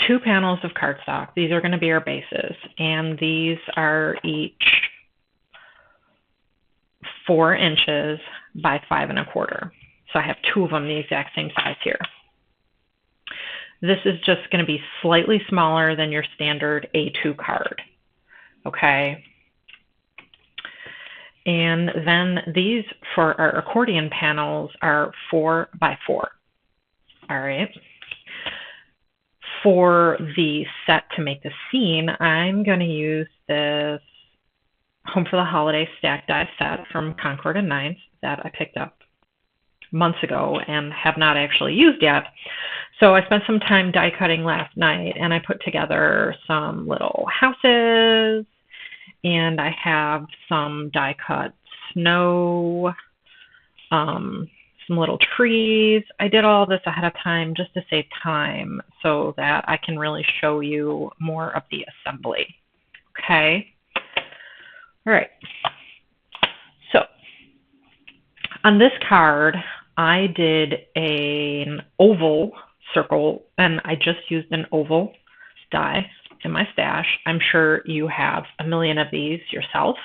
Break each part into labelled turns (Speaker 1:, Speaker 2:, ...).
Speaker 1: 2 panels of cardstock. These are going to be our bases, and these are each 4 inches by 5 1/4. So I have 2 of them the exact same size here. This is just going to be slightly smaller than your standard A2 card. Okay. And then these for our accordion panels are 4 by 4. All right. For the set to make the scene, I'm going to use this Home for the Holiday stack die set from Concord and Nines that I picked up months ago and have not actually used yet. So I spent some time die cutting last night, and I put together some little houses, and I have some die cut snow, some little trees. I did all this ahead of time just to save time so that I can really show you more of the assembly. Okay. All right. So on this card, I did an oval circle, and I just used an oval die in my stash. I'm sure you have a million of these yourself.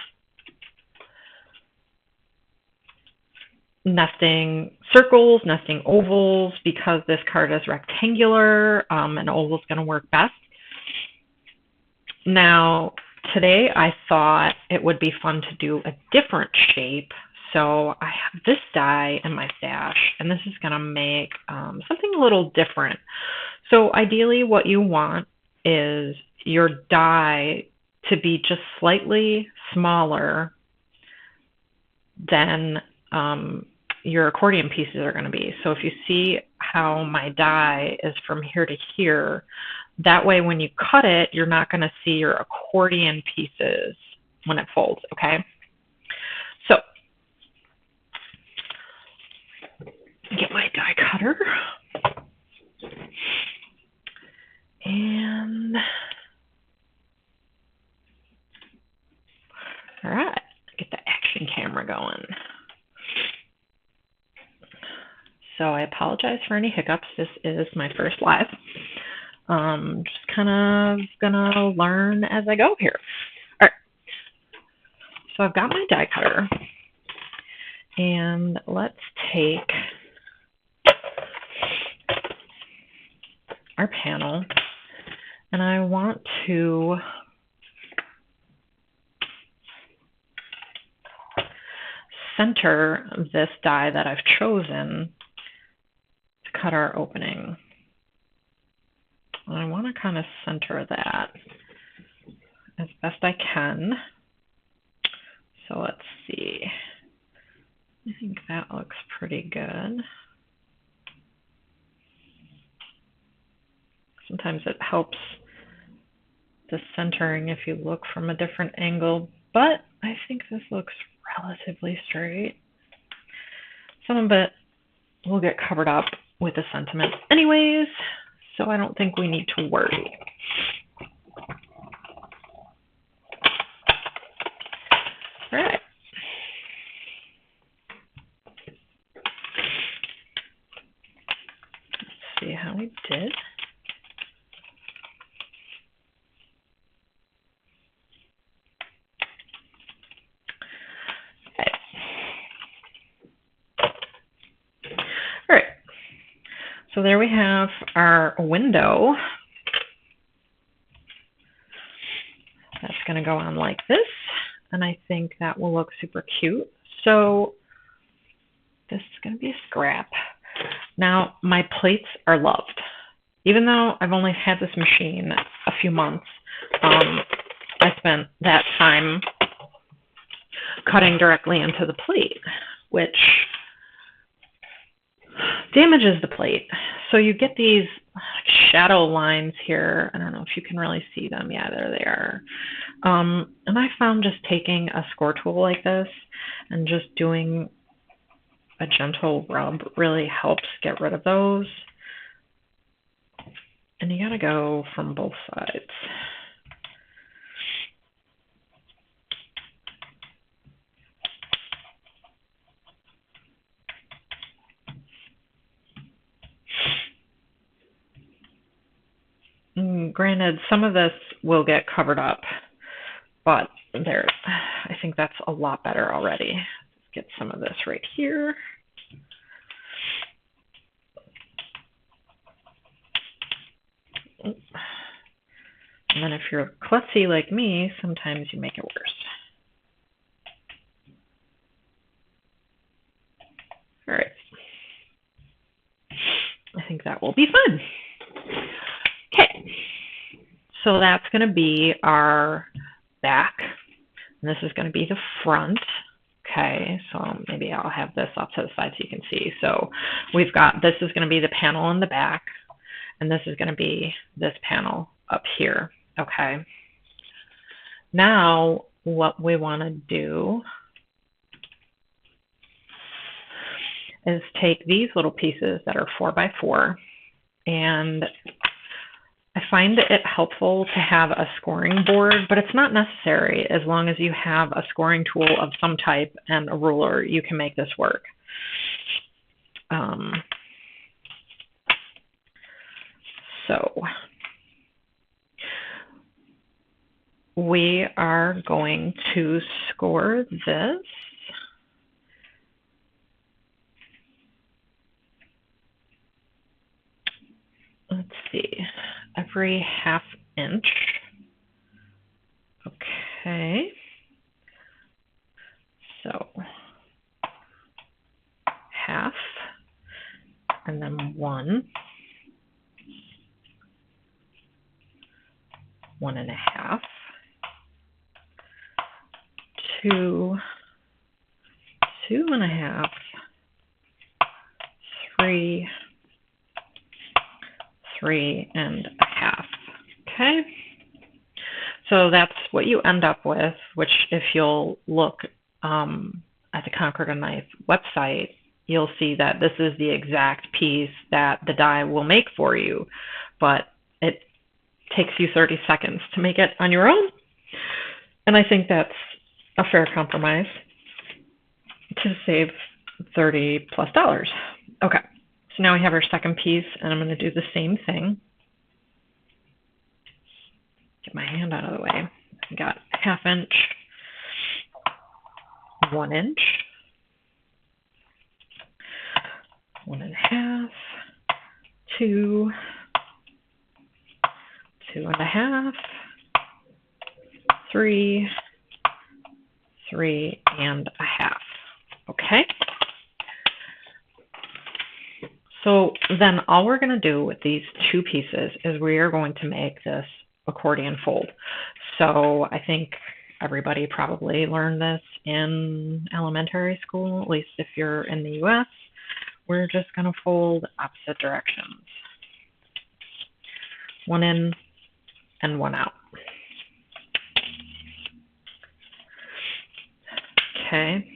Speaker 1: Nesting circles, nesting ovals, because this card is rectangular, an oval is going to work best. Now, today I thought it would be fun to do a different shape. So I have this die in my stash, and this is going to make something a little different. So ideally what you want is your die to be just slightly smaller than your accordion pieces are going to be. So if you see how my die is from here to here, that way when you cut it, you're not going to see your accordion pieces when it folds, okay? So get my die cutter. And all right, get the action camera going. So I apologize for any hiccups. This is my first live. Just kind of gonna learn as I go here. All right. So I've got my die cutter, and let's take our panel, and I want to center this die that I've chosen to cut our opening. And I want to kind of center that as best I can. So let's see. I think that looks pretty good. Sometimes it helps the centering if you look from a different angle, but I think this looks relatively straight. Some of it will get covered up with the sentiment anyways, so I don't think we need to worry. All right. Let's see how we did. Okay. All right. So there we have our window. That's going to go on like this, and I think that will look super cute. So this is going to be a scrap. Now, my plates are loved. Even though I've only had this machine a few months, I spent that time cutting directly into the plate, which damages the plate. So you get these shadow lines here. I don't know if you can really see them. Yeah, there they are. And I found just taking a score tool like this and just doing a gentle rub really helps get rid of those. And you gotta go from both sides. Granted, some of this will get covered up, but there, I think that's a lot better already. Let's get some of this right here. And then if you're klutzy like me, sometimes you make it worse. All right. I think that will be fun. Okay. So that's going to be our back. And this is going to be the front. Okay, so maybe I'll have this off to the side so you can see. So we've got, this is going to be the panel in the back, and this is going to be this panel up here. Okay. Now what we want to do is take these little pieces that are 4x4, and I find it helpful to have a scoring board, but it's not necessary. As long as you have a scoring tool of some type and a ruler, you can make this work. So we are going to score this. Let's see, every 1/2 inch. Okay. So 1/2, and then 1, 1.5, 2, 2.5, 3, 3.5. Okay. So that's what you end up with, which if you'll look at the Accordion Knife website, you'll see that this is the exact piece that the die will make for you, but it takes you 30 seconds to make it on your own. And I think that's a fair compromise to save $30+ plus. Okay, so now we have our second piece, and I'm going to do the same thing. Get my hand out of the way. I got 1/2 inch, 1 inch, 1.5, 2, 2.5, 3, 3.5. Okay. So then all we're going to do with these two pieces is we are going to make this accordion fold. So I think everybody probably learned this in elementary school, at least if you're in the US. We're just going to fold opposite directions. 1 in and 1 out. Okay.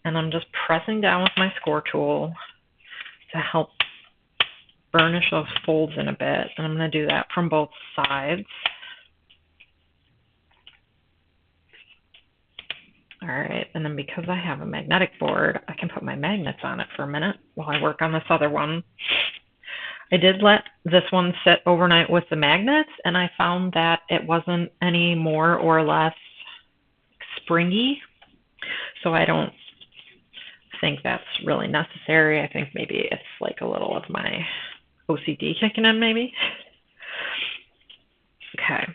Speaker 1: And I'm just pressing down with my score tool to help burnish those folds in a bit. And I'm going to do that from both sides. All right, and then because I have a magnetic board, I can put my magnets on it for a minute while I work on this other one. I did let this one sit overnight with the magnets, and I found that it wasn't any more or less springy. So I don't think that's really necessary. I think maybe it's like a little of my OCD kicking in, maybe. Okay.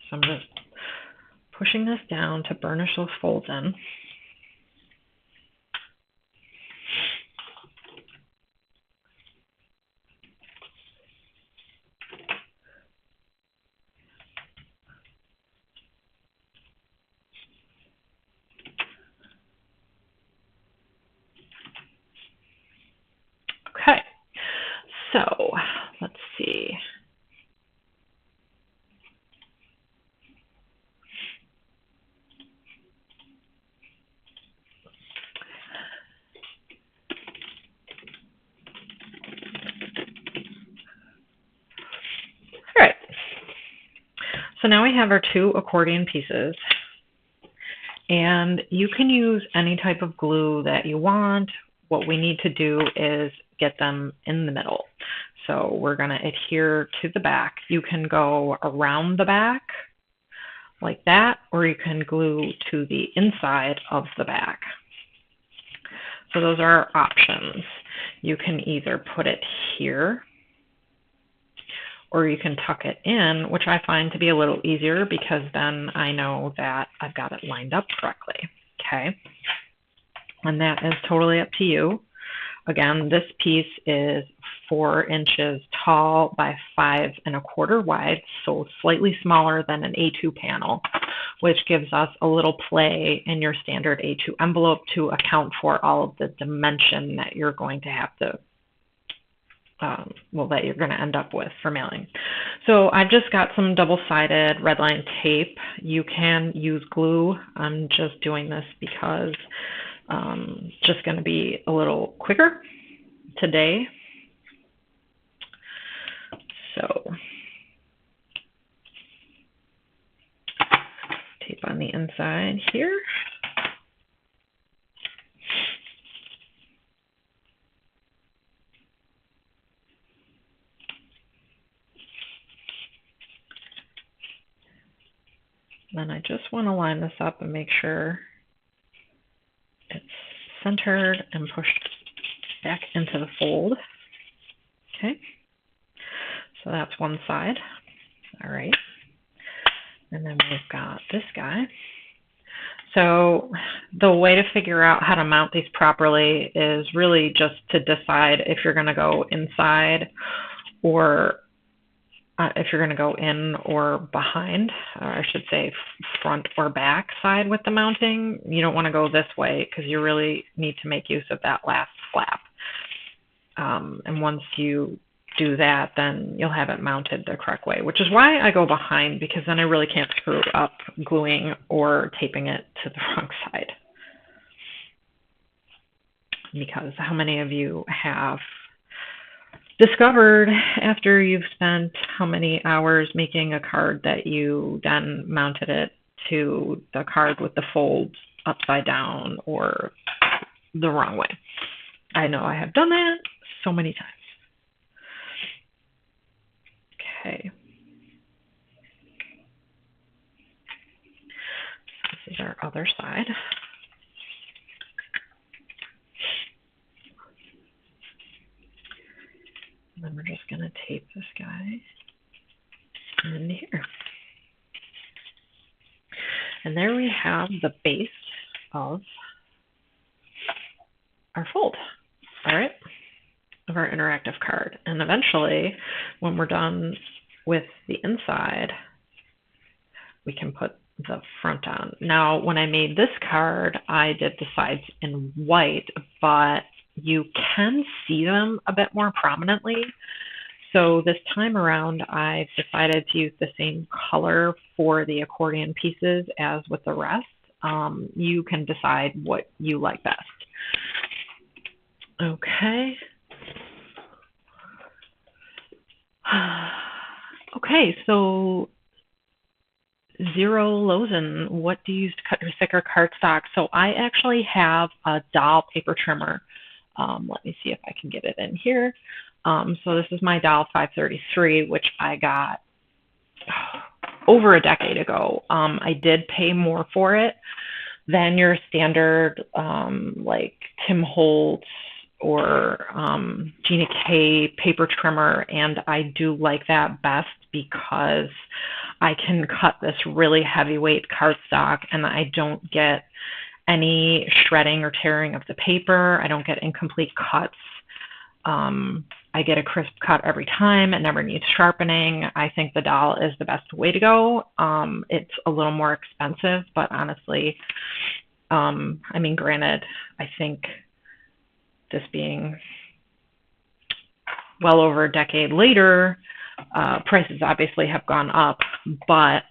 Speaker 1: So I'm just pushing this down to burnish those folds in. Okay, so let's see. All right, so now we have our two accordion pieces. And you can use any type of glue that you want. What we need to do is get them in the middle. So we're going to adhere to the back. You can go around the back like that, or you can glue to the inside of the back. So those are our options. You can either put it here, or you can tuck it in, which I find to be a little easier because then I know that I've got it lined up correctly. Okay. And that is totally up to you. Again, this piece is 4 inches tall by 5 1/4 wide, so slightly smaller than an A2 panel, which gives us a little play in your standard A2 envelope to account for all of the dimension that you're going to have to, that you're going to end up with for mailing. So I've just got some double-sided red line tape. You can use glue. I'm just doing this because just going to be a little quicker today. So tape on the inside here. Then I just want to line this up and make sure it's centered and pushed back into the fold. Okay, so that's one side. All right, and then we've got this guy. So the way to figure out how to mount these properly is really just to decide if you're going to go inside or if you're going to go in or behind, or I should say front or back side with the mounting. You don't want to go this way because you really need to make use of that last flap. And once you do that, then you'll have it mounted the correct way, which is why I go behind, because then I really can't screw up gluing or taping it to the wrong side. Because how many of you have discovered after you've spent how many hours making a card that you then mounted it to the card with the folds upside down or the wrong way? I know I have done that so many times. Okay. This is our other side. And then we're just going to tape this guy in here. And there we have the base of our fold, all right, of our interactive card. And eventually, when we're done with the inside, we can put the front on. Now, when I made this card, I did the sides in white, but you can see them a bit more prominently. So this time around, I've decided to use the same color for the accordion pieces as with the rest. You can decide what you like best. Okay. Okay, so Zero Lozen, what do you use to cut your thicker cardstock? So I actually have a doll paper trimmer. Let me see if I can get it in here. So this is my Doll 533, which I got over a decade ago. I did pay more for it than your standard like Tim Holtz or Gina K paper trimmer, and I do like that best because I can cut this really heavyweight cardstock and I don't get any shredding or tearing of the paper. I don't get incomplete cuts. I get a crisp cut every time. It never needs sharpening. I think the Doll is the best way to go. It's a little more expensive, but honestly, I mean, granted, I think this being well over a decade later, prices obviously have gone up, but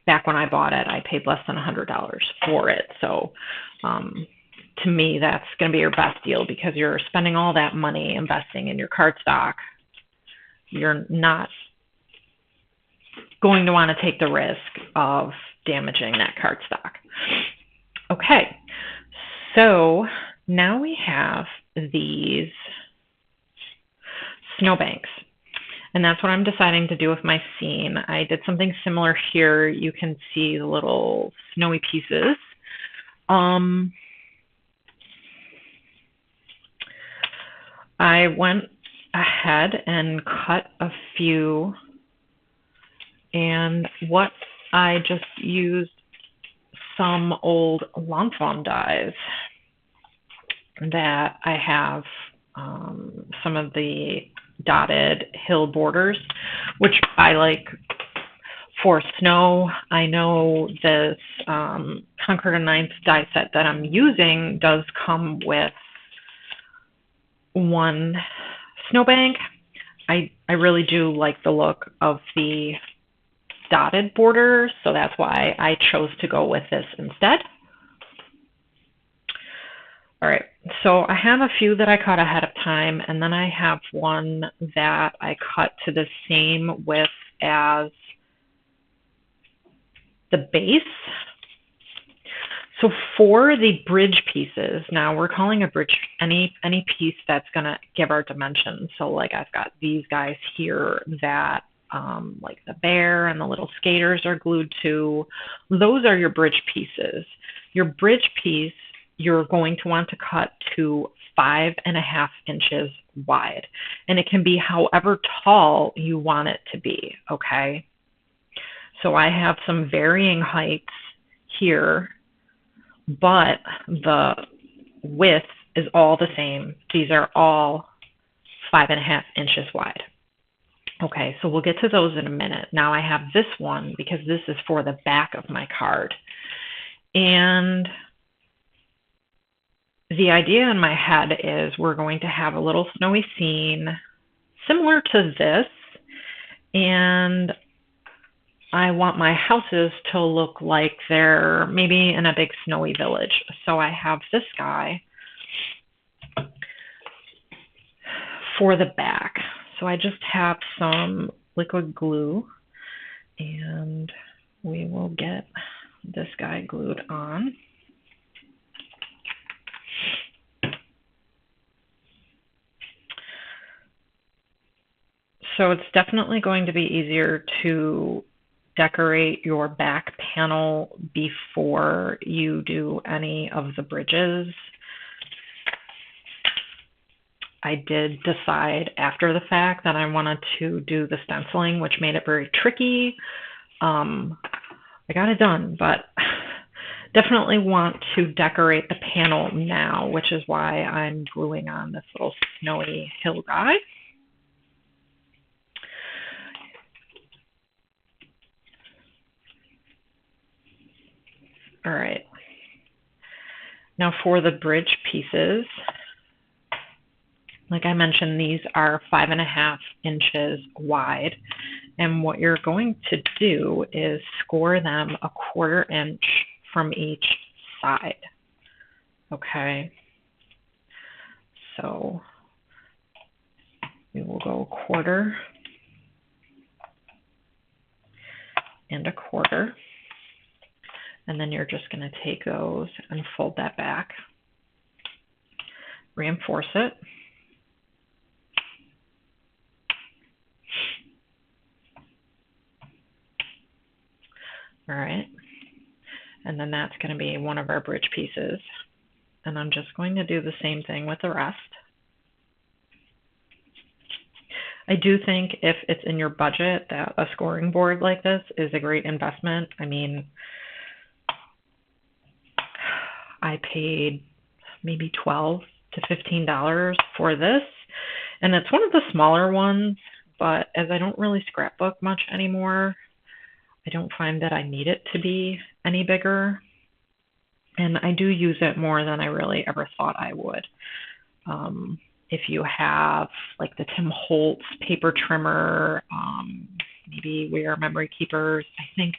Speaker 1: back when I bought it, I paid less than $100 for it. So to me, that's going to be your best deal because you're spending all that money investing in your cardstock. You're not going to want to take the risk of damaging that cardstock. Okay, so now we have these snowbanks. And that's what I'm deciding to do with my scene. I did something similar here. You can see the little snowy pieces. I went ahead and cut a few, and what I just used some old lawn fawn dies that I have, some of the dotted hill borders, which I like for snow. I know this Concord and Ninth die set that I'm using does come with one snowbank. I really do like the look of the dotted border, so that's why I chose to go with this instead. All right, so I have a few that I cut ahead of time, and then I have one that I cut to the same width as the base. So for the bridge pieces, now we're calling a bridge any piece that's gonna give our dimensions. So like I've got these guys here that like the bear and the little skaters are glued to. Those are your bridge pieces. Your bridge piece, you're going to want to cut to 5.5 inches wide. And it can be however tall you want it to be, okay? So I have some varying heights here, but the width is all the same. These are all 5.5 inches wide. Okay, so we'll get to those in a minute. Now I have this one because this is for the back of my card. And the idea in my head is we're going to have a little snowy scene similar to this, and I want my houses to look like they're maybe in a big snowy village. So I have this guy for the back. So I just have some liquid glue, and we will get this guy glued on. So it's definitely going to be easier to decorate your back panel before you do any of the bridges. I did decide after the fact that I wanted to do the stenciling, which made it very tricky. I got it done, but definitely want to decorate the panel now, which is why I'm gluing on this little snowy hill guy. All right. Now for the bridge pieces, like I mentioned, these are 5.5 inches wide. And what you're going to do is score them 1/4 inch from each side. Okay. So we will go 1/4 and 1/4. And then you're just going to take those and fold that back, reinforce it. All right. And then that's going to be one of our bridge pieces. And I'm just going to do the same thing with the rest. I do think if it's in your budget that a scoring board like this is a great investment. I mean, I paid maybe $12 to $15 for this, and it's one of the smaller ones, but as I don't really scrapbook much anymore, I don't find that I need it to be any bigger, and I do use it more than I really ever thought I would. If you have like the Tim Holtz paper trimmer, maybe We Are Memory Keepers, I think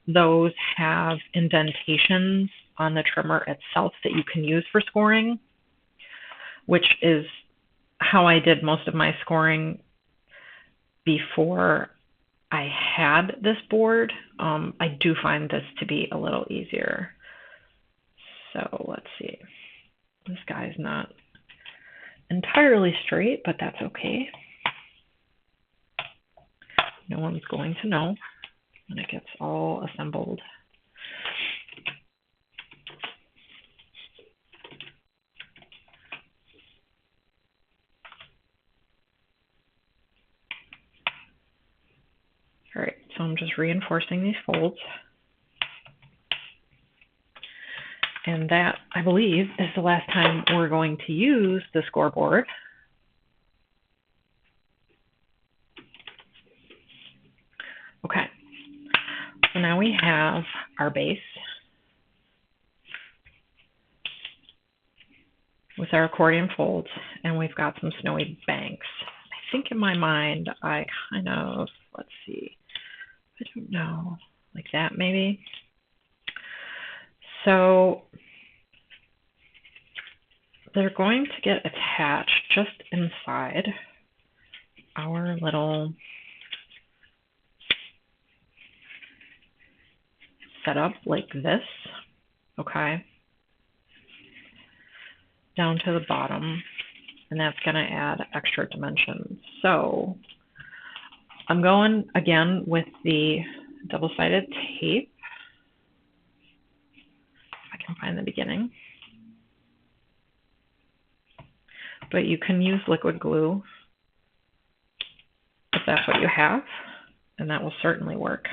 Speaker 1: those have indentations on the trimmer itself that you can use for scoring, which is how I did most of my scoring before I had this board, I do find this to be a little easier. So let's see. This guy's not entirely straight, but that's okay. No one's going to know when it gets all assembled. All right, so I'm just reinforcing these folds. And that, I believe, is the last time we're going to use the scoreboard. Okay, so now we have our base with our accordion folds, and we've got some snowy banks. I think in my mind, I kind of, let's see, I don't know, like that maybe. So they're going to get attached just inside our little setup like this, okay, down to the bottom, and that's going to add extra dimensions. So I'm going again with the double-sided tape. If I can find the beginning. But you can use liquid glue if that's what you have, and that will certainly work.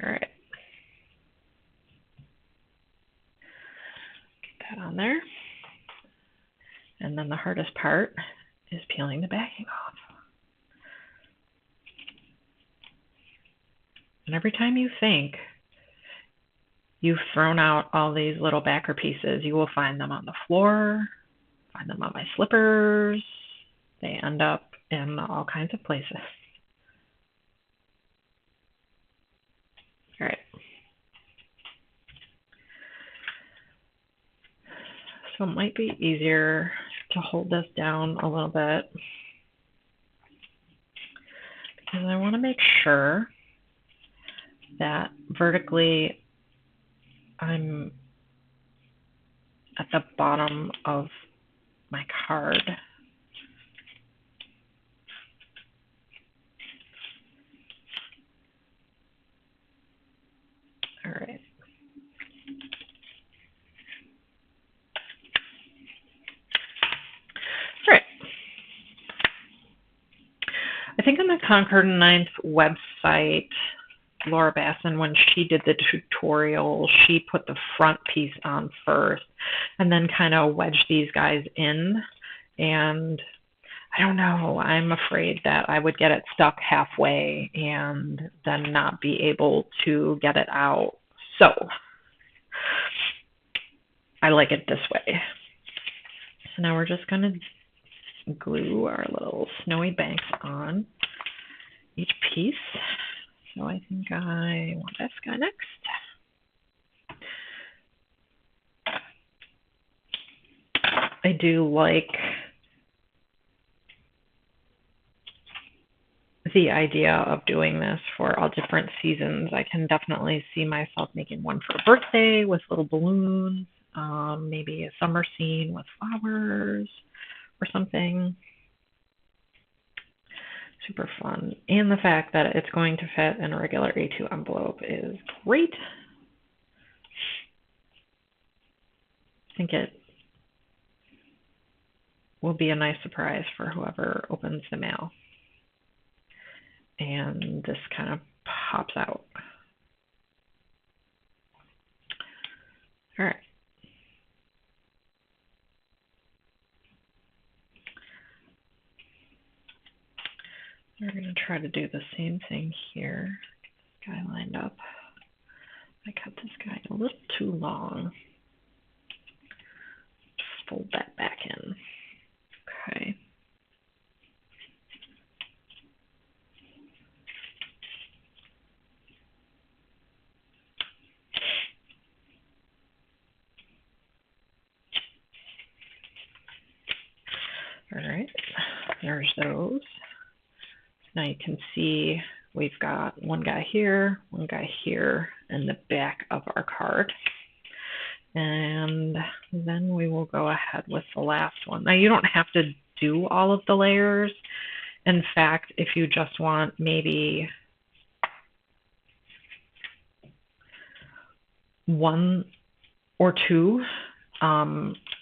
Speaker 1: All right. Get that on there. And then the hardest part is peeling the backing off. And every time you think you've thrown out all these little backer pieces, you will find them on the floor, find them on my slippers. They end up in all kinds of places. All right. So it might be easier to hold this down a little bit because I want to make sure that vertically I'm at the bottom of my card. All right. All right. I think on the Concord 9th website, Laura Basson, when she did the tutorial, she put the front piece on first and then kind of wedged these guys in. And I don't know, I'm afraid that I would get it stuck halfway and then not be able to get it out. So I like it this way. So now we're just going to glue our little snowy banks on each piece. So I think I want this guy next. I do like the idea of doing this for all different seasons. I can definitely see myself making one for a birthday with little balloons, maybe a summer scene with flowers or something. Super fun. And the fact that it's going to fit in a regular A2 envelope is great. I think it will be a nice surprise for whoever opens the mail. And this kind of pops out. All right. We're going to try to do the same thing here. Get this guy lined up. I cut this guy a little too long. Just fold that back in. Okay. All right, there's those. Now you can see we've got one guy here, and the back of our card. And then we will go ahead with the last one. Now you don't have to do all of the layers. In fact, if you just want maybe one or two,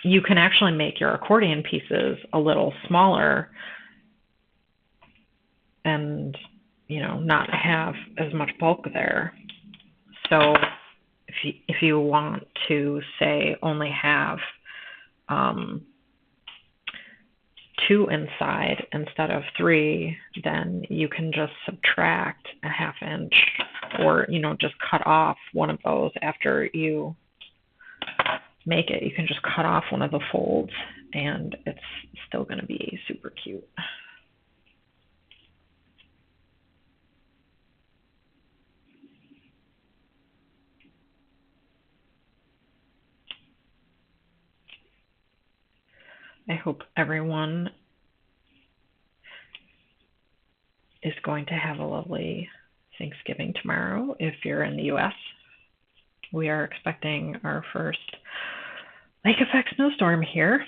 Speaker 1: you can actually make your accordion pieces a little smaller and, you know, not have as much bulk there. So if you want to, say, only have 2 inside instead of 3, then you can just subtract a 1/2 inch, or, you know, just cut off one of those after you make it. You can just cut off one of the folds and it's still going to be super cute. I hope everyone is going to have a lovely Thanksgiving tomorrow if you're in the US. We are expecting our first lake effect snowstorm here.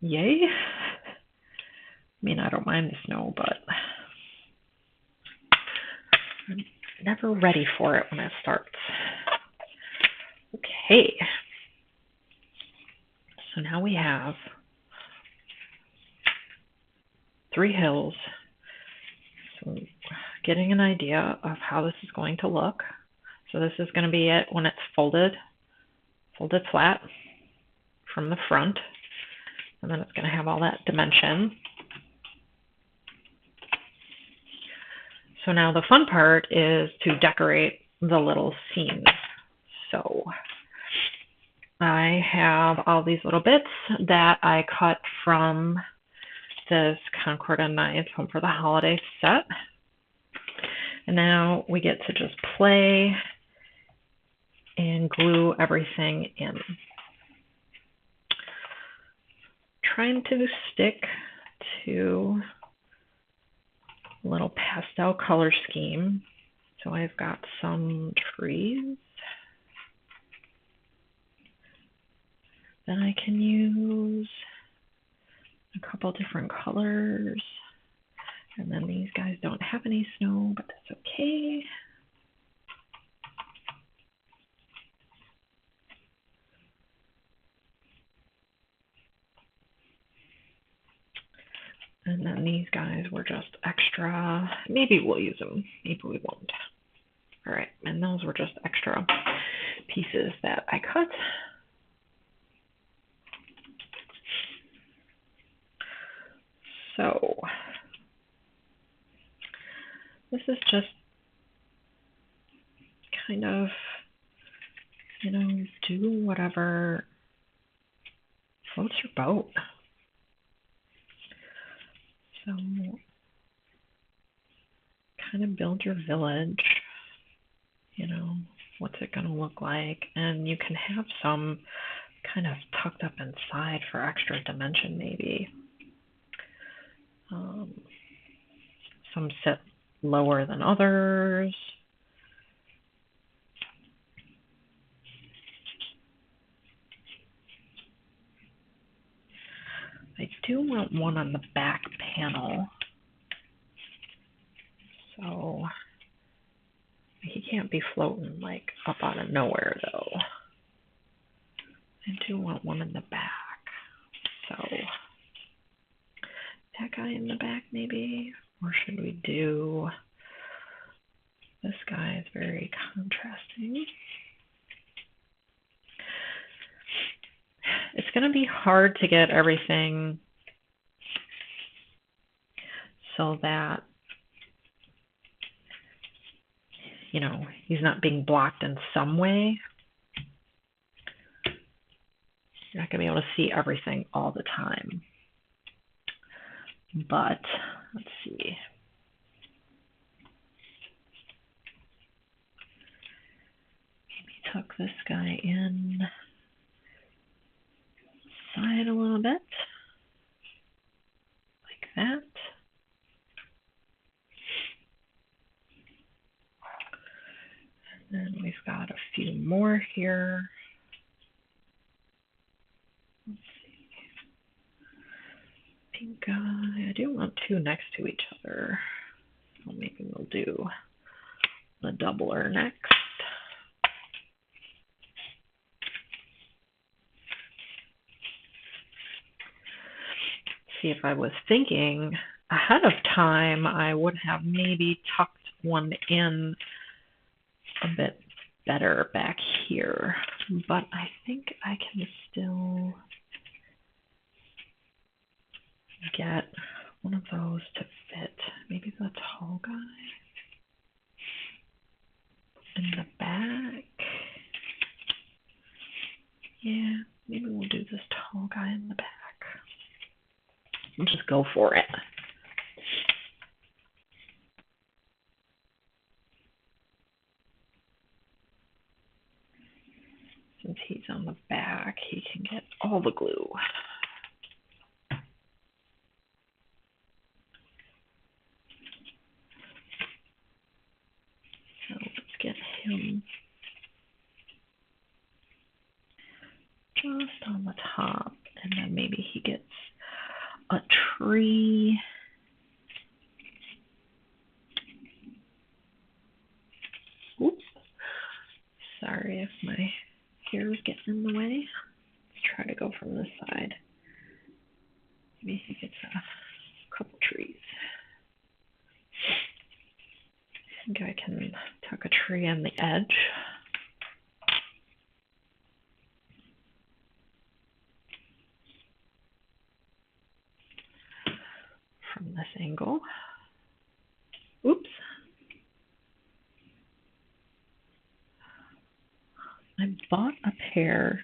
Speaker 1: Yay. I mean, I don't mind the snow, but I'm never ready for it when it starts. Okay. So now we have 3 hills. So getting an idea of how this is going to look. So this is going to be it when it's folded flat from the front. And then it's going to have all that dimension. So now the fun part is to decorate the little seams. So I have all these little bits that I cut from this Accordion Knives Home for the Holiday set. And now we get to just play and glue everything in. Trying to stick to a little pastel color scheme. So I've got some trees that I can use, a couple different colors. And then these guys don't have any snow, but that's okay. And then these guys were just extra. Maybe we'll use them, maybe we won't. All right, and those were just extra pieces that I cut. So this is just kind of, you know, do whatever floats your boat. So kind of build your village, you know, what's it going to look like? And you can have some kind of tucked up inside for extra dimension maybe. Some sit lower than others. I do want one on the back panel. So he can't be floating like up out of nowhere though. I do want one in the back. So that guy in the back maybe? Or should we do, this guy is very contrasting. It's going to be hard to get everything so that, you know, he's not being blocked in some way. You're not going to be able to see everything all the time. But let's see. Maybe tuck this guy in side a little bit. here. Let's see. I think I do want two next to each other. So maybe we'll do the doubler next. See, if I was thinking ahead of time, I would have maybe tucked one in a bit better back here, but I think I can still get one of those to fit. Maybe the tall guy in the back. Yeah, maybe we'll do this tall guy in the back. We'll just go for it. Since he's on the back, he can get all the glue. So let's get him just on the top, and then maybe he gets a tree. Oops. Sorry if my hair is getting in the way. Let's try to go from this side. Maybe he gets a couple trees. I think I can tuck a tree on the edge. From this angle. Oops. I bought a pair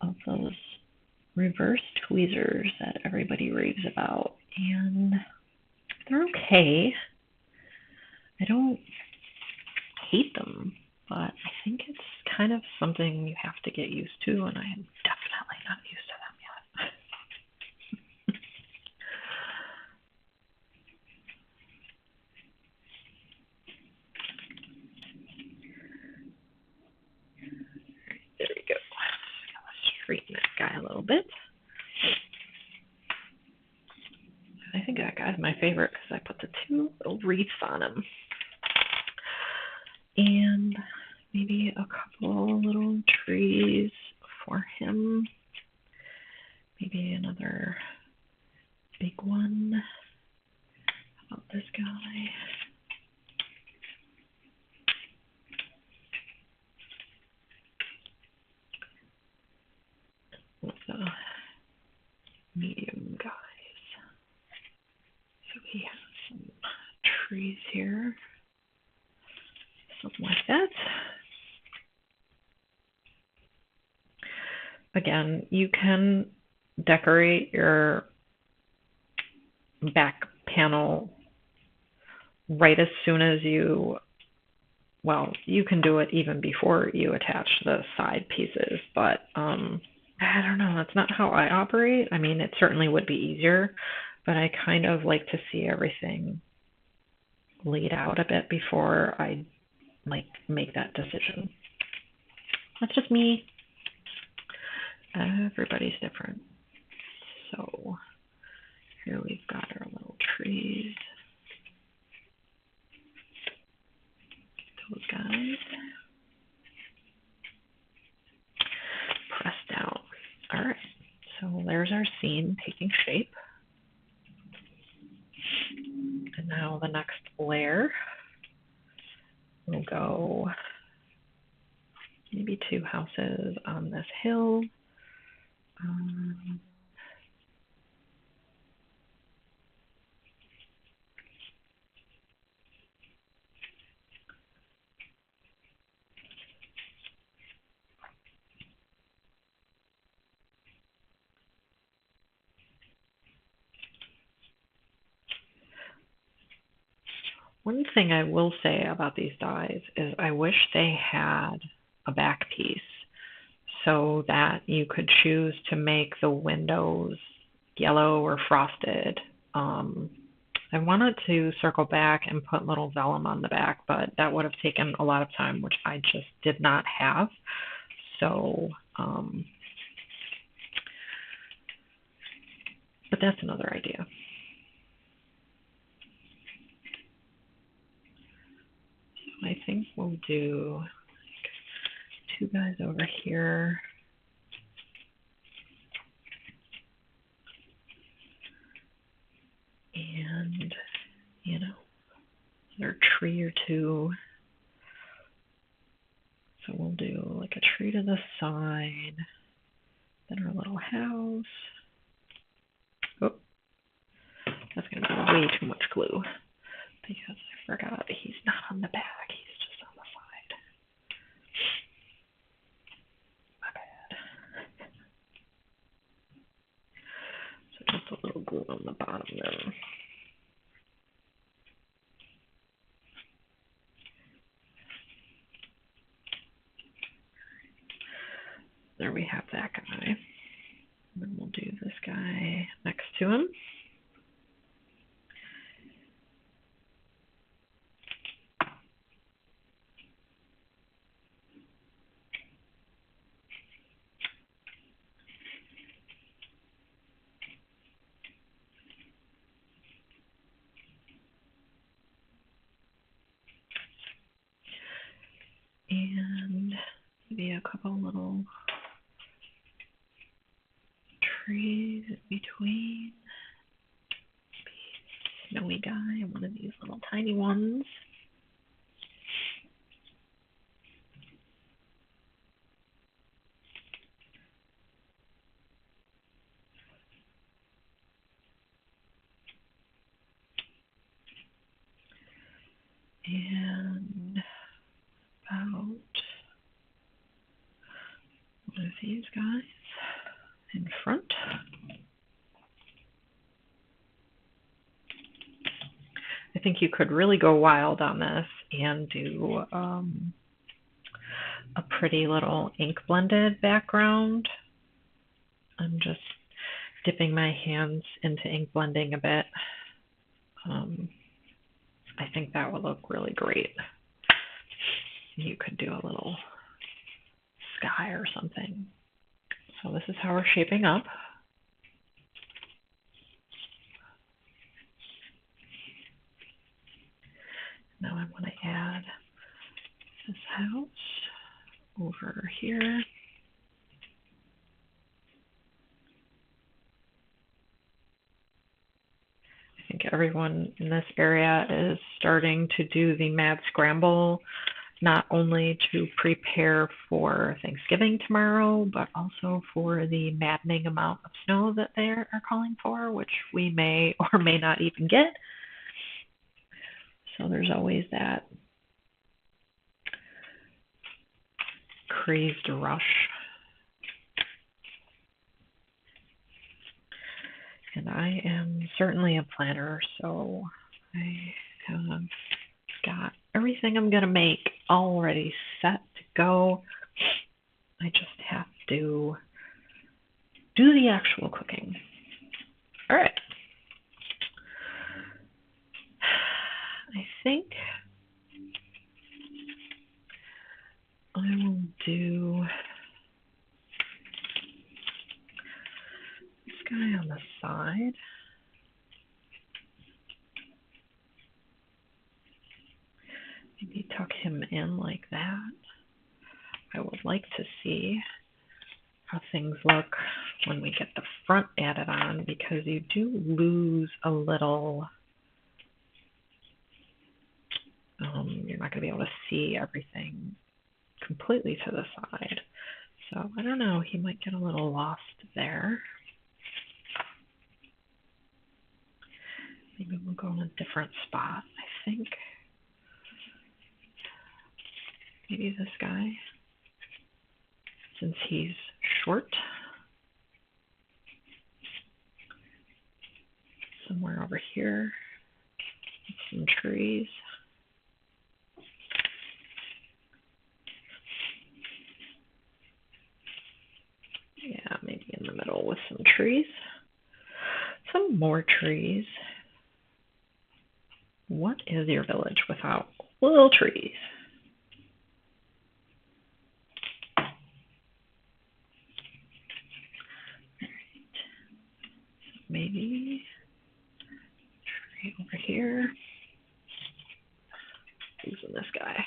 Speaker 1: of those reverse tweezers that everybody raves about, and they're okay. I don't hate them, but I think it's kind of something you have to get used to, and I am definitely not used to them yet. There we go. Gotta straighten that guy a little bit. I think that guy's my favorite because I put the two little wreaths on him. And maybe a couple little trees for him. Maybe another big one. How about this guy? With the medium guys. So he has some trees here. Something like that. Again, you can decorate your back panel right as soon as you, well, you can do it even before you attach the side pieces, but I don't know, that's not how I operate. I mean, it certainly would be easier, but I kind of like to see everything laid out a bit before I make that decision. That's just me. Everybody's different. So here we've got our little trees. Those guys. Press down. All right. So there's our scene taking shape. And now the next layer. We'll go maybe 2 houses on this hill. One thing I will say about these dies is I wish they had a back piece so that you could choose to make the windows yellow or frosted. I wanted to circle back and put little vellum on the back, but that would have taken a lot of time, which I just did not have. So, but that's another idea. So I think we'll do like 2 guys over here. And, you know, another tree or 2. So we'll do like a tree to the side, then our little house. Oh, that's going to be way too much glue because I forgot he's not on the back, he's just on the side. My bad. So just a little glue on the bottom then. There we have that guy. And then we'll do this guy next to him. And maybe a couple little trees in between. Maybe snowy guy and one of these little tiny ones. And about one of these guys in front. I think you could really go wild on this and do a pretty little ink blended background. I'm just dipping my hands into ink blending a bit. I think that would look really great. You could do a little sky or something. So this is how we're shaping up. Now I want to add this house over here. I think everyone in this area is starting to do the mad scramble, not only to prepare for Thanksgiving tomorrow, but also for the maddening amount of snow that they are calling for, which we may or may not even get. So there's always that crazed rush. And I am certainly a planner, so I have got everything I'm going to make already set to go. I just have to do the actual cooking. All right. I think I will do this guy on the side. Maybe tuck him in like that. I would like to see how things look when we get the front added on, because you do lose a little. You're not going to be able to see everything completely to the side. So I don't know, he might get a little lost there. Maybe we'll go in a different spot. I think maybe this guy, since he's short, somewhere over here, some trees. Yeah, maybe in the middle with some trees. Some more trees. What is your village without little trees? maybe tree over here. Using this guy.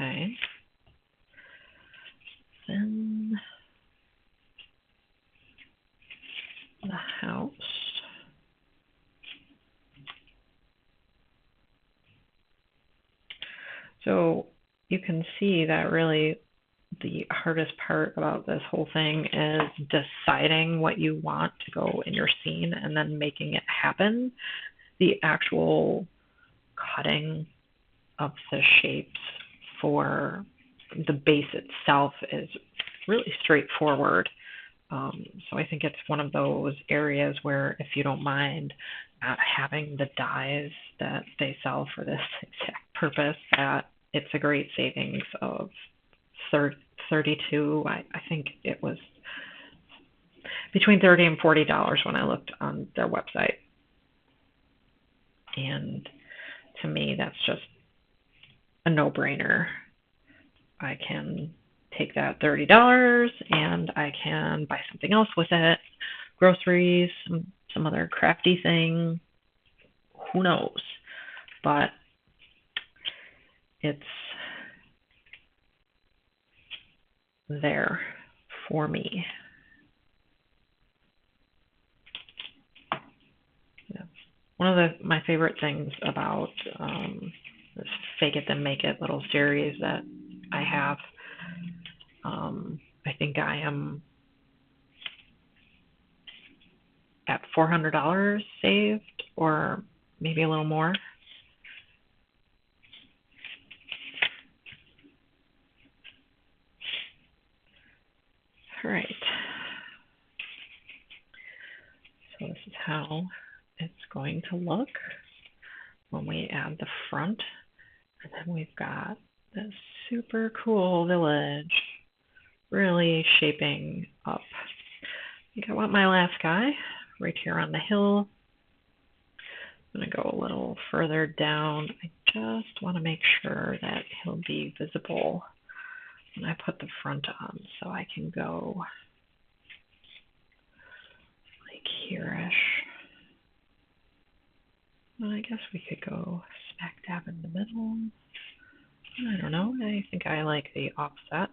Speaker 1: Okay. Then the house. So you can see that really the hardest part about this whole thing is deciding what you want to go in your scene and then making it happen. The actual cutting of the shapes for the base itself is really straightforward. So I think it's one of those areas where if you don't mind not having the dies that they sell for this exact purpose, that it's a great savings of $32. I think it was between $30 and $40 when I looked on their website. And to me, that's just a no-brainer. I can take that $30 and I can buy something else with it, groceries, some other crafty thing, who knows, but it's there for me. Yeah. One of my favorite things about this Fake It Then Make It little series that I have, I think I am at $400 saved, or maybe a little more. All right. So this is how it's going to look when we add the front. And then we've got this super cool village really shaping up. I think I want my last guy right here on the hill. I'm going to go a little further down. I just want to make sure that he'll be visible when I put the front on, so I can go like here-ish. Well, I guess we could go smack dab in the middle. I don't know. I think I like the offset.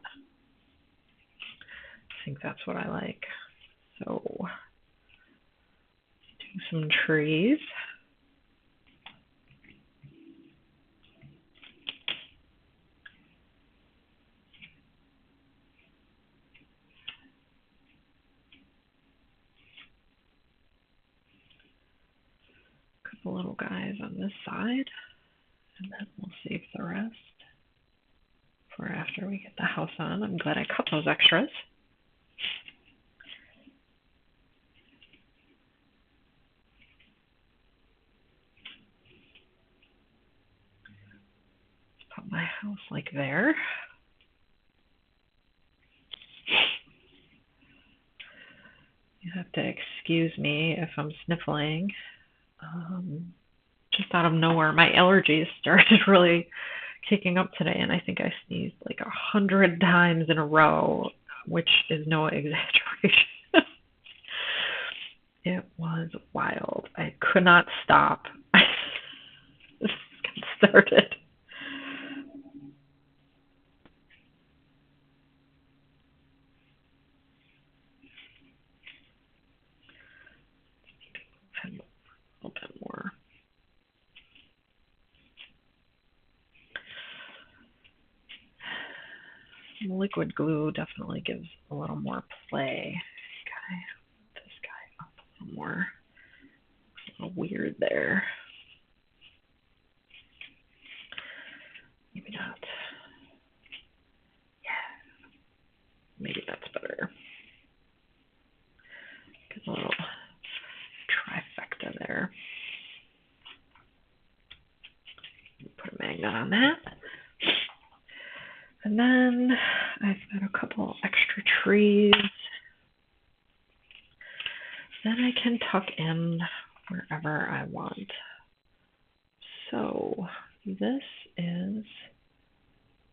Speaker 1: I think that's what I like. So, do some trees. Couple little guys on this side, and then we'll save the rest for after we get the house on. I'm glad I cut those extras. Put my house like there. You have to excuse me if I'm sniffling. Just out of nowhere, my allergies started really kicking up today, and I think I sneezed like 100 times in a row, which is no exaggeration. It was wild. I could not stop. This got started. A little bit more. Liquid glue definitely gives a little more play. Okay, this guy up a little more. Looks a little weird there. Maybe not. Yeah, maybe that's better. Get a little trifecta there. Put a magnet on that. And then I've got a couple extra trees. Then I can tuck in wherever I want. So this is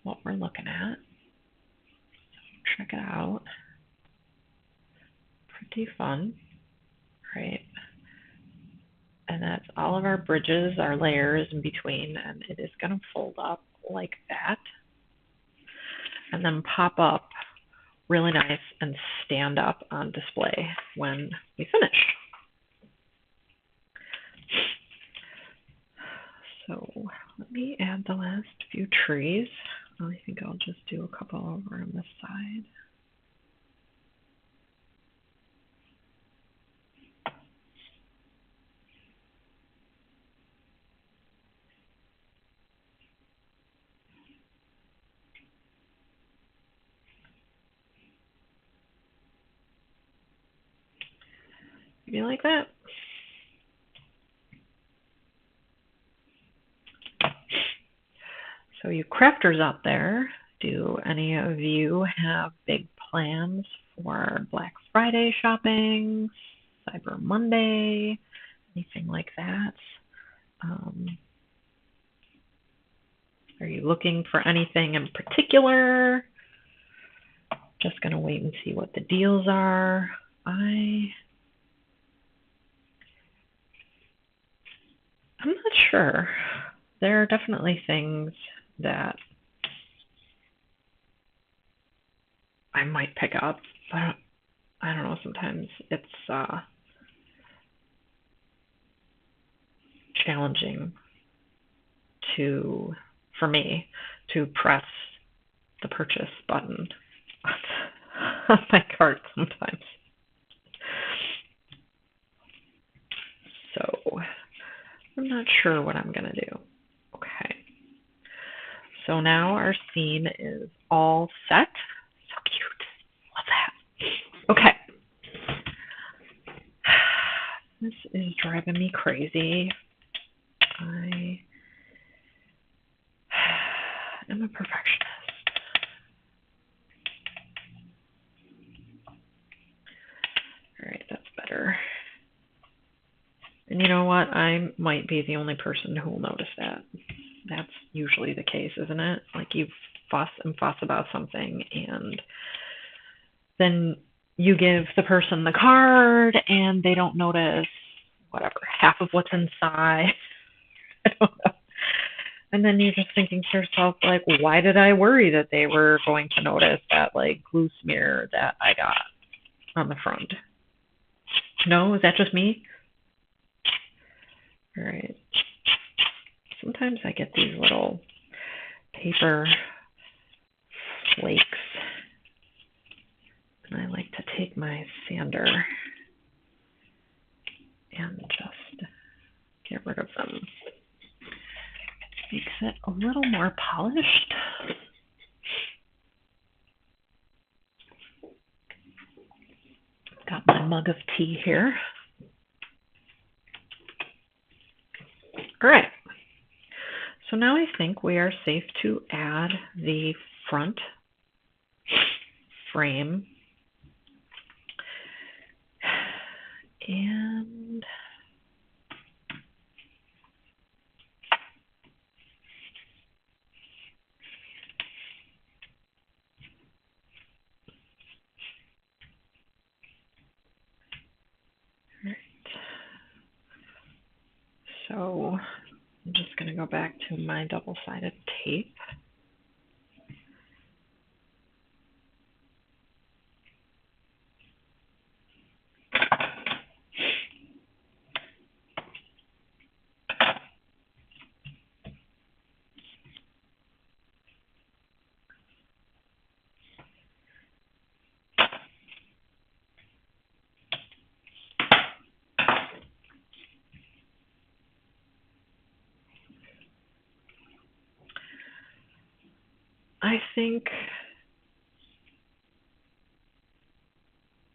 Speaker 1: what we're looking at. Check it out. Pretty fun, right? And that's all of our bridges, our layers in between, and it is going to fold up like that. And then pop up really nice and stand up on display when we finish. So let me add the last few trees. I think I'll just do a couple over on this side. Maybe like that. So you crafters out there, do any of you have big plans for Black Friday shopping, Cyber Monday, anything like that? Are you looking for anything in particular? Just going to wait and see what the deals are. I'm not sure. There are definitely things that I might pick up, but I don't know, sometimes it's challenging for me to press the purchase button on my cart sometimes. So I'm not sure what I'm going to do. Okay. So now our scene is all set. So cute. Love that. Okay. This is driving me crazy. I am a perfectionist. All right, that's better. And you know what? I might be the only person who will notice that. That's usually the case, isn't it? Like you fuss and fuss about something, and then you give the person the card, and they don't notice whatever, half of what's inside. I don't know. And then you're just thinking to yourself, like, why did I worry that they were going to notice that, like, glue smear that I got on the front? No, is that just me? All right. Sometimes I get these little paper flakes, and I like to take my sander and just get rid of them. Makes it a little more polished. Got my mug of tea here. All right. So now I think we are safe to add the front frame. And so I'm just going to go back to my double-sided tape. I think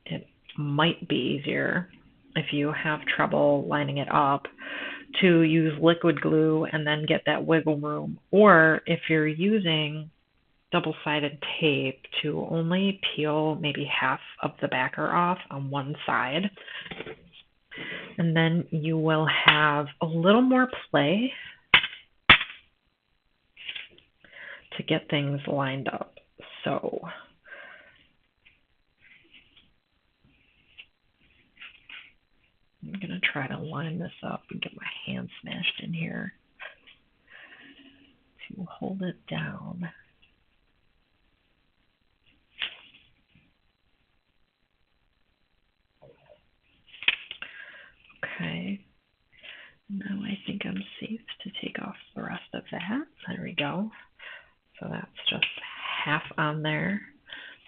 Speaker 1: it might be easier if you have trouble lining it up to use liquid glue and then get that wiggle room, or if you're using double-sided tape to only peel maybe half of the backer off on one side And then you will have a little more play to get things lined up. So I'm going to try to line this up and get my hand smashed in here to hold it down. Okay. Now I think I'm safe to take off the rest of that. There we go. So that's just half on there,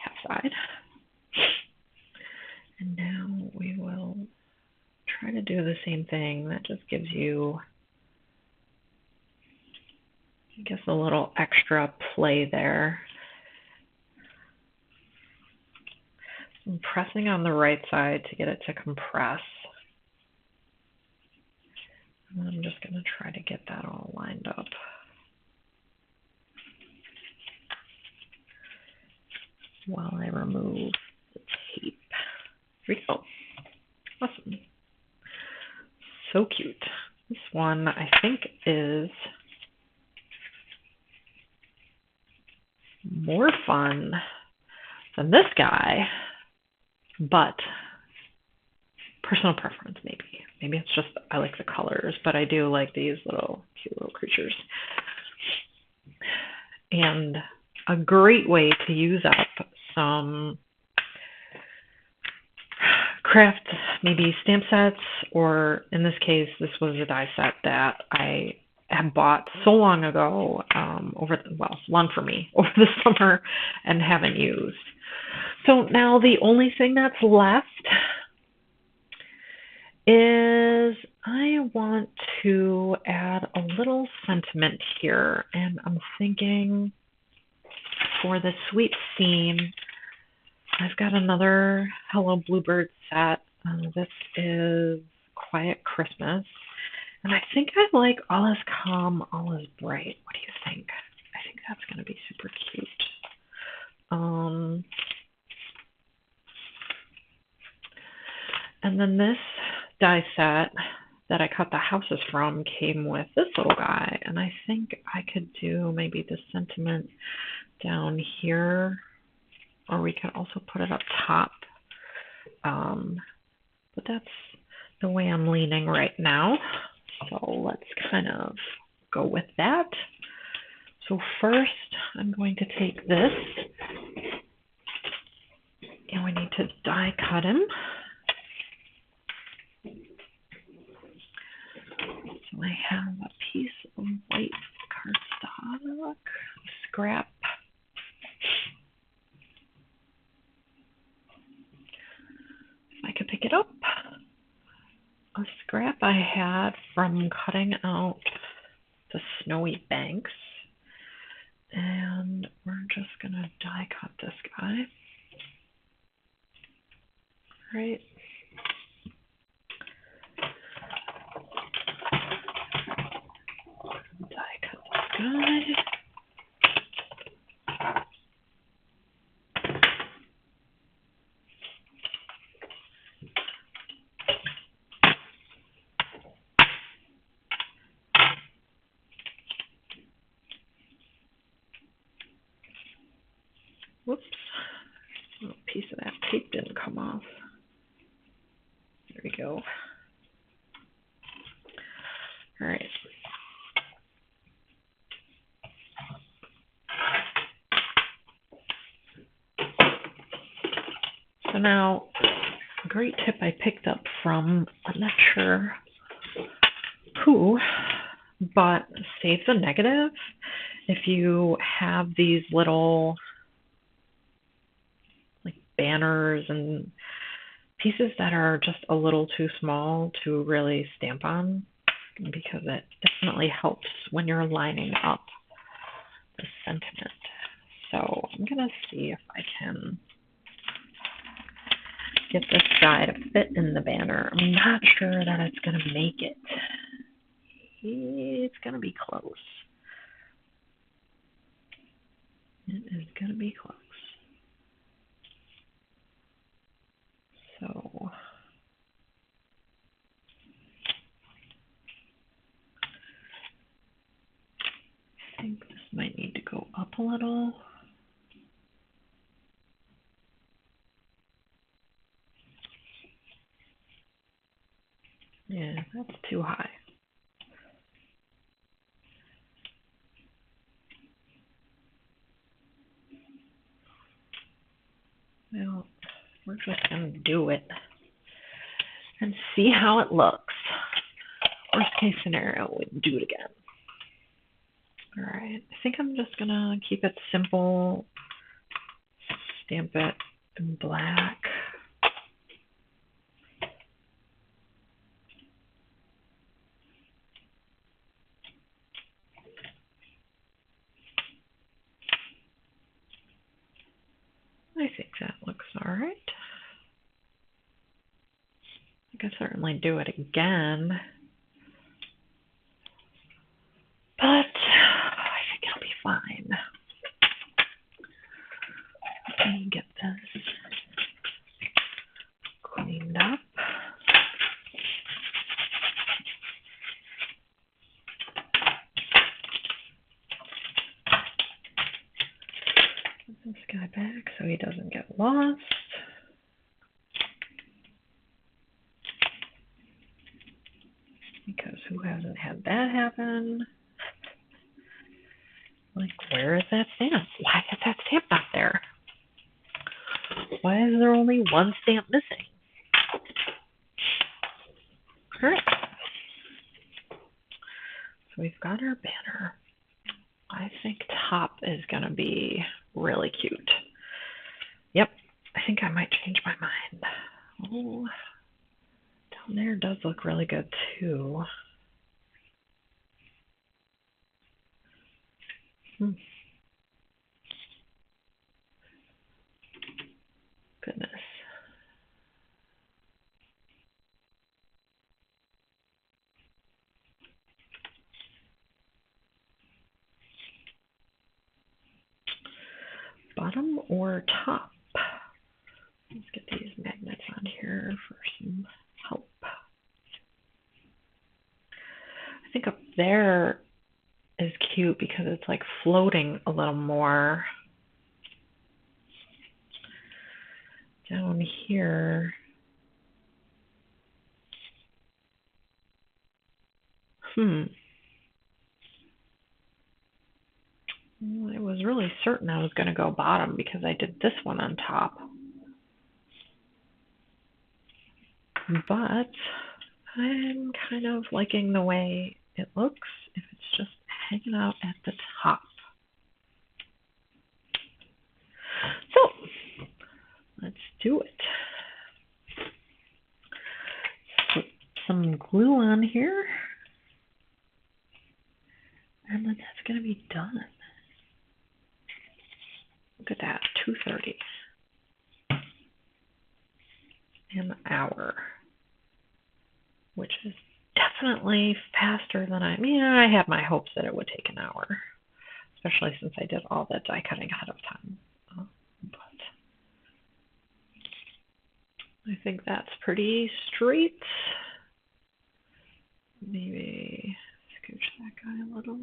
Speaker 1: half side. And now we will try to do the same thing. That just gives you, I guess, a little extra play there. I'm pressing on the right side to get it to compress. And I'm just going to try to get that all lined up. While I remove the tape. Here we go. Awesome. So cute. This one I think is more fun than this guy, but personal preference maybe. Maybe it's just I like the colors, but I do like these little cute little creatures. And a great way to use up some craft, maybe stamp sets, or in this case, this was a die set that I had bought so long ago, long for me, over the summer and haven't used. So now the only thing that's left is I want to add a little sentiment here, and I'm thinking for the sweet scene, I've got another Hello Bluebird set. This is Quiet Christmas, and I think I like All Is Calm, All Is Bright. What do you think? I think that's going to be super cute. And then this die set that I cut the houses from came with this little guy, and I think I could do maybe the sentiment down here, or we could also put it up top. But that's the way I'm leaning right now. So let's kind of go with that. So first, I'm going to take this, and we need to die cut him. So I have a piece of white cardstock, scrap. If I could pick it up. A scrap I had from cutting out the snowy banks. And we're just going to die cut this guy. Right. Die cut this guy. Whoops. A little piece of that tape didn't come off. There we go. All right. So now, a great tip I picked up from, I'm not sure who, but save the negative. If you have these little like banners and pieces that are just a little too small to really stamp on, because it definitely helps when you're lining up the sentiment. So I'm going to see if I can get this guy to fit in the banner. I'm not sure that it's going to make it. It's going to be close. It is going to be close. So think this might need to go up a little. Yeah, that's too high. Well, we're just going to do it and see how it looks. Worst case scenario, we'd do it again. All right, I think I'm just going to keep it simple, stamp it in black. I think that looks all right. I could certainly do it again, but I think it'll be fine. Let me get this cleaned up. Put this guy back so he doesn't get lost. Because who hasn't had that happen? Like, where is that stamp? Why is that stamp not there? Why is there only one stamp missing? All right. So we've got our banner. I think top is going to be really cute. Yep, I think I might change my mind. Oh, down there does look really good too. Goodness. Bottom or top? Let's get these magnets on here for some help. I think up there is cute because it's like floating a little more. Down here, I was really certain I was going to go bottom because I did this one on top. But I'm kind of liking the way it looks if it's just hanging out at the top. So let's do it. Put some glue on here. And then that's going to be done. Look at that, 2:30. An hour, which is definitely faster than I had my hopes that it would take an hour, especially since I did all the die cutting ahead of time. But I think that's pretty straight. Maybe scooch that guy a little.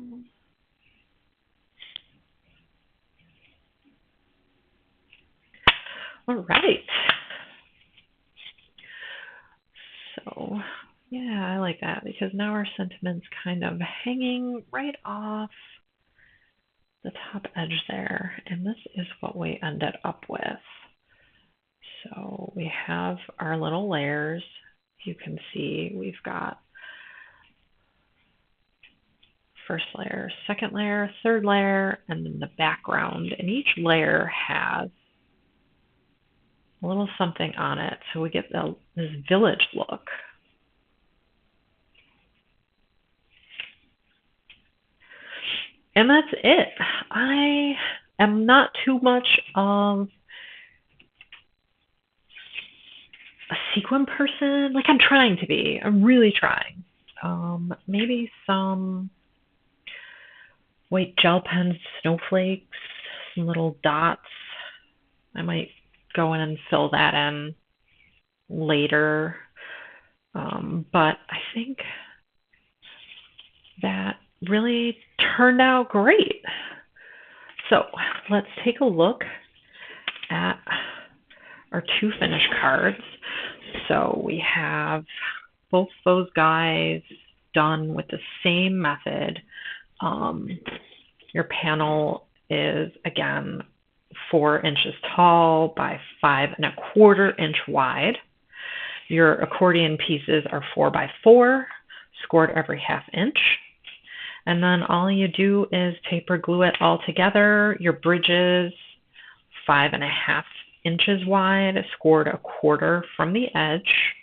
Speaker 1: All right. So, yeah, I like that because now our sentiment's kind of hanging right off the top edge there. And this is what we ended up with. So we have our little layers. You can see we've got first layer, second layer, third layer, and then the background. And each layer has a little something on it. So we get this village look. And that's it. I am not too much of a sequin person. Like, I'm trying to be. I'm really trying. Maybe some white gel pen snowflakes, some little dots. I might go in and fill that in later. But I think that really turned out great. So let's take a look at our two finished cards. So we have both those guys done with the same method. Your panel is, again, 4 inches tall by 5 1/4 inch wide. Your accordion pieces are 4 by 4, scored every 1/2 inch. And then all you do is taper glue it all together. Your bridges, 5 1/2 inches wide, scored 1/4 from the edge.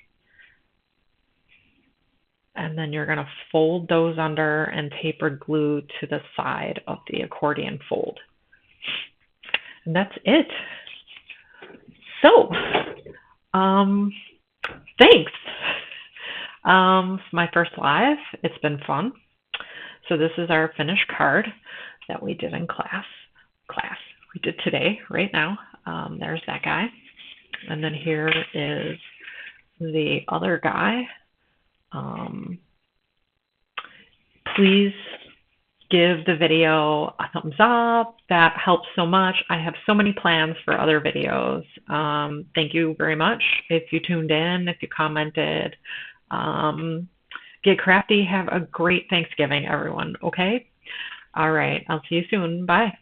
Speaker 1: And then you're going to fold those under and taper glue to the side of the accordion fold. And that's it. So, thanks. My first live. It's been fun. So this is our finished card that we did in class. We did today, right now. There's that guy. And then here is the other guy. Please give the video a thumbs up. That helps so much. I have so many plans for other videos. Thank you very much if you tuned in, if you commented. Get crafty. Have a great Thanksgiving, everyone. Okay? All right. I'll see you soon. Bye.